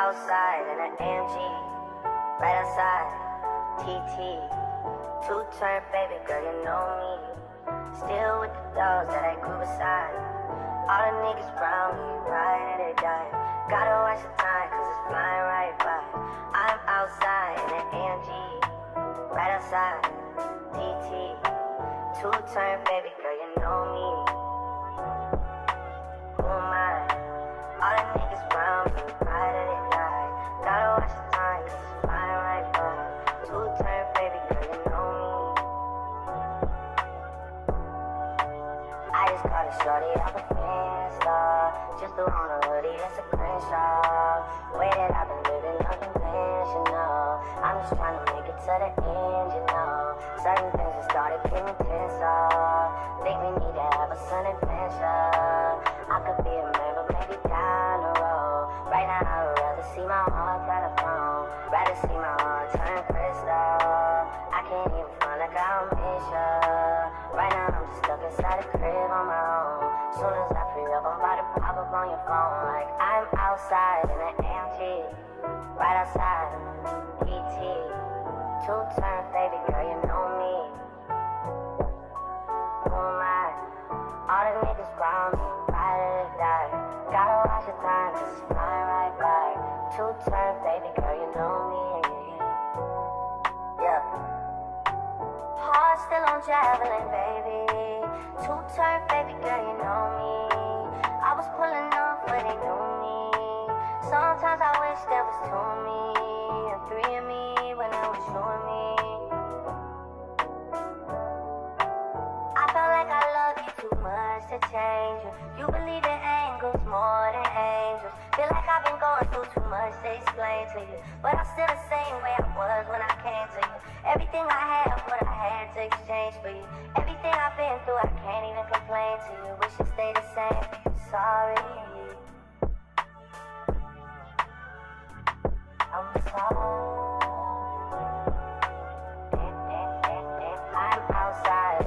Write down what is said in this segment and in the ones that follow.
outside in an AMG, right outside, TT. Two-turn baby girl, you know me. Still with the dogs that I grew beside. All the niggas around me, ride and they die. Gotta watch the time, cause it's flying right by. I'm outside in an AMG, right outside, TT. Two-turn baby girl, you know me. Who am I? All the niggas around me, ride and they die. Gotta watch the time, cause it's flying right by. Two-turn baby girl, you know me. I just caught a shorty off a Insta. Just threw on a hoodie, that's a crenshaw. Way that I've been living unconventional. I'm just trying to make it to the end, you know. Certain things have started getting tense up. Think we need to have a sun adventure. I could be a man, but maybe down the road. Right now I would rather see my heart try to phone. Rather see my heart turn crystal. I can't even front like I don't miss ya. Right now I'm just stuck inside the crib on my own. Soon as I free up, I'm about to pop up on your phone. Like I'm outside in an AMG, right outside, ET. Two-turn baby girl, you know me. Who am I? All the niggas around me, ride or they die. Gotta watch the time, cause it's flying right by. Two-turn baby girl, you know me. Yeah. Heart still on traveling, baby. Two-turn baby girl, you know me. I was pulling off, but they knew me. Sometimes I wish there was two of me and three of me when it was you and me. I felt like I loved you too much to change you. You believe in angels more than angels. Feel like I've been going through too much to explain to you, but I'm still the same way I was when I came to you. Everything I have, what I had to exchange for you. Everything I've been through, I can't even complain to you. Wish it stayed the same. Sorry, I'm sorry. I'm outside.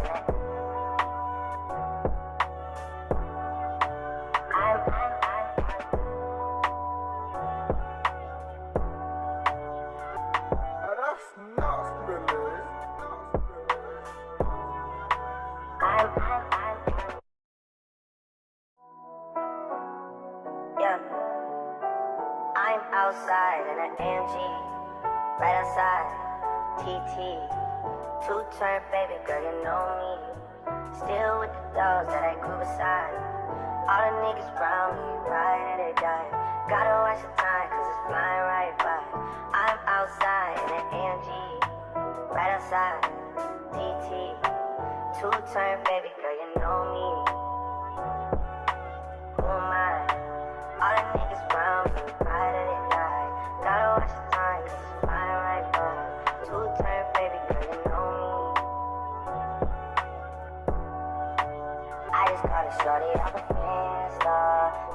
I'm outside in an AMG, right outside, TT. Two-turn baby girl, you know me. Still with the dogs that I grew beside. All the niggas around me, ride and they die. Gotta watch the time, cause it's flying right by. I'm outside in an AMG, right outside, TT. Two-turn baby girl, you know me. Who am I? All the niggas around me, ride or they die. Gotta watch the time, cause it's flying right by. Two-turn baby girl, you know me. I just caught a shorty off a Insta.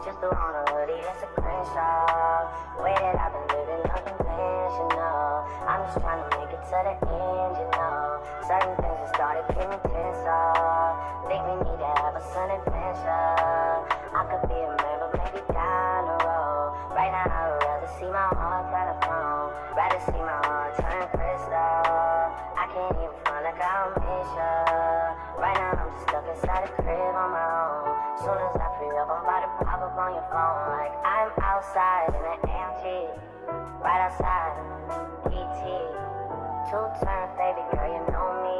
Just threw on a hoodie, that's a crenshaw. Way that I've been living unconventional. I'm just trying to make it to the end, you know. Certain things have started getting tense up. Think we need to have a sun adventure. I could be a man, but maybe down the road. Right now I would rather see my heart try to phone. Rather see my heart turn crystal. I can't even front like I don't miss ya. Right now I'm just stuck inside the crib on my own. Soon as I free up, I'm about to pop up on your phone. Like I'm outside in an AMG, right outside, ET. Two-turn baby girl, you know me.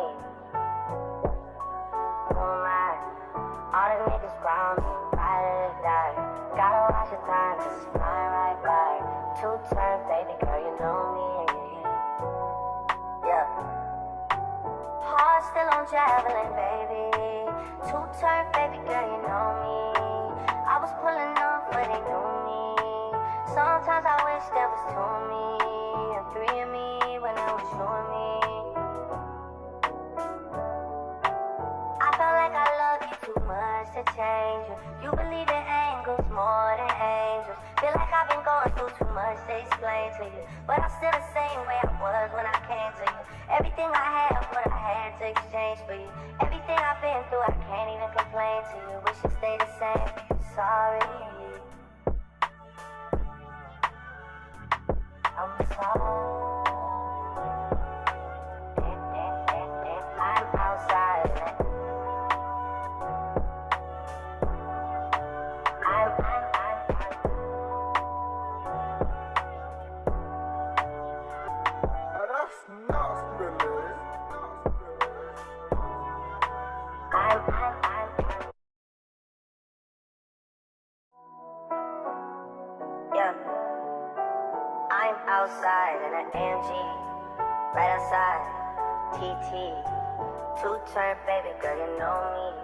Who am I? All the niggas around me, ride or they die. Gotta watch the time, cause it's flying right by. Two-turn baby girl, you know me. Yeah. Heart still on traveling, baby. Two-turn baby girl, you know me. I was pulling off, but they knew me. Sometimes I wish there was two of me and three of me when it was you and me. I felt like I loved you too much to change you. You believe in angels more than angels. Feel like I've been going through too much to explain to you, but I'm still the same way I was when I came to you. Everything I have, what I had to exchange for you. Everything I've been through, I can't even complain to you. Wish it stayed the same. Sorry. outside in an AMG, right outside, TT. Two-turn baby girl, you know me.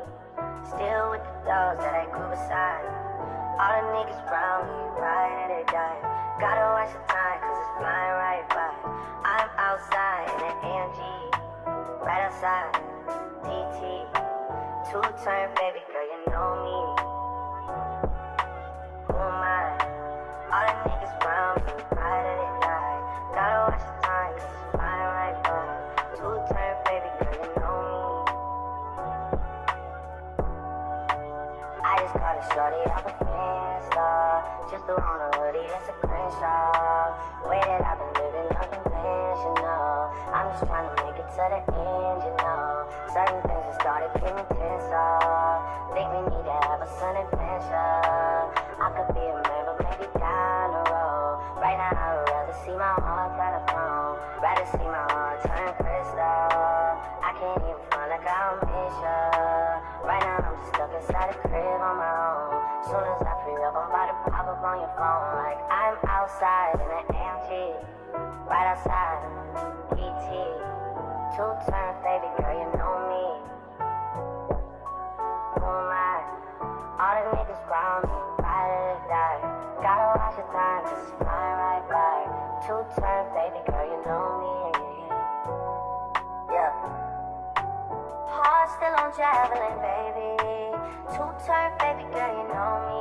Still with the dogs that I grew beside. All the niggas around me, right and they die. Gotta watch the time, cause it's flying right by. I'm outside in an AMG, right outside, TT. Two-turn baby girl, you know me. Who am I? All the niggas around me, right and they die. Gotta watch the time, cause it's flying right by. Two-turn baby girl, you know me. I just caught a shorty off a Insta. Just threw on a hoodie, that's a Crenshaw. Way that I've been living unconventional. I'm just trying to make it to the end, you know. Certain things have started getting tenser. Think we need to have a sun adventure. I could be a man, but maybe down the road. Right now I would rather see my heart turn to phone. Rather see my heart turn crystal. I can't even front like I'll miss ya. Right now I'm just stuck inside the crib on my own. Soon as I free up, I'm about to pop up on your phone. Like I'm outside in an AMG, right outside, ET. Two-turn baby girl, you know me. Who am I? All the niggas around me, ride or die. Gotta watch the time, cause it's flying right by. Two-turn baby girl, you know me. Yeah. Heart still on traveling, baby. Two-turn baby girl, you know me.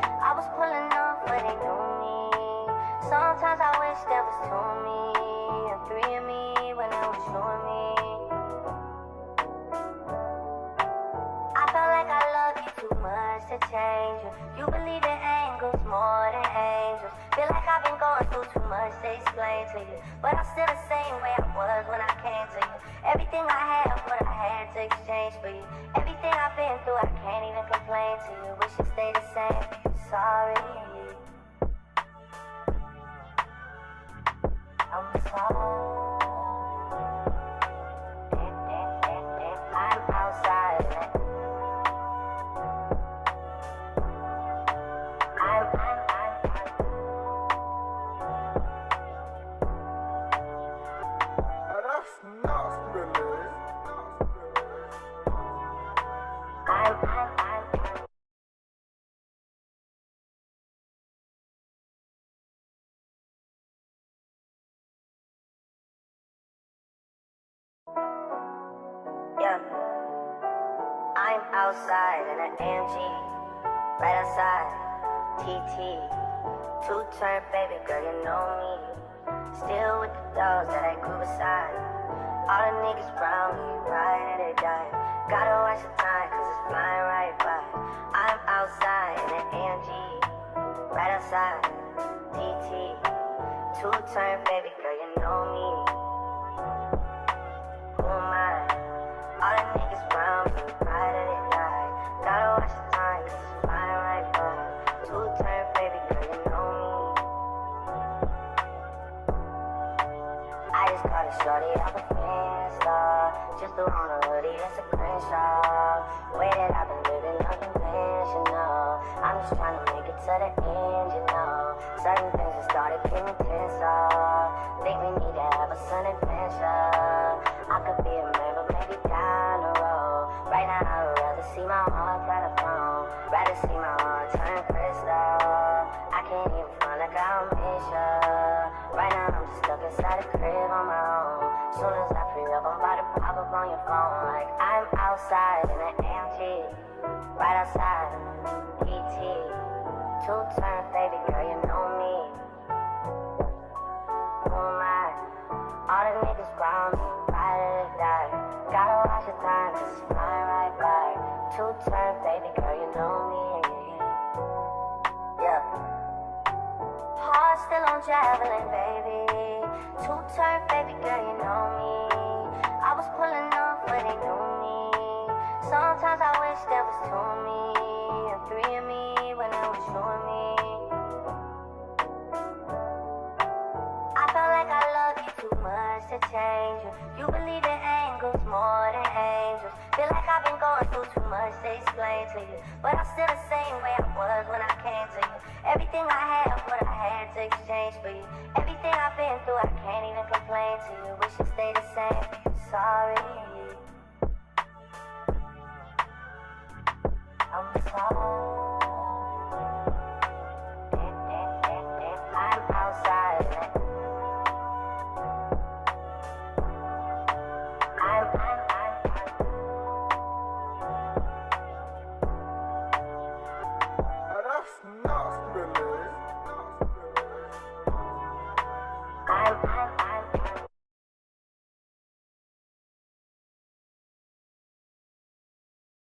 I was pulling up, but they knew me. Sometimes I wish there was two of me and three of me when it was you and me. I felt like I loved you too much to change you. You believe in angels more than angels. Feel like I've been going through too much to explain to you, but I'm still the same way I was when I came to you. Everything I had, what I had to exchange for you. Everything I've been through, I can't even complain to you. Wish it stayed the same for you, sorry. I'm sorry. I'm outside. Yeah, I'm outside in an AMG, right outside, TT. Two-turn baby girl, you know me. Still with the dogs that I grew beside. All the niggas around me, right and they die. Gotta watch the time, cause it's flying right by. I'm outside in an AMG, right outside, TT. Two-turn baby girl, you know me. Who am I? All the niggas around me, right or they die. Gotta watch the time, cause it's flying right by. Two-turn baby girl, you know me. I just caught a shorty off a Insta. Just threw on a hoodie, that's a Crenshaw. Way that I've been living unconventional. I'm just trying to make it to the end, you know. Certain things have started getting tenser. Think we need to have a sun adventure. I could be a man, but maybe down the road. Right now I would rather see my heart turn to phone. Rather see my heart turn crystal. I can't even front like I'll miss ya. Right now I'm just stuck inside the crib on my own. Soon as I free up, I'm about to pop up on your phone. Like I'm outside in an AMG, right outside, ET. Two-turn baby girl, you know me. Who am I? All the niggas around me, ride or die. Gotta watch the time, cause it's flying right by. Two-turn baby girl, you know me. Yeah. Heart still on traveling, baby. Two-turn baby girl, you know me. I was pulling up, but they knew me. Sometimes I wish there was two of me and three of me when it was you and me. I felt like I loved you too much to change you. You believe in angels more than angels. Feel like I've been going through too much to explain to you, but I'm still the same way I was when I came to you. Everything I had, what I had to exchange for you. Everything sorry.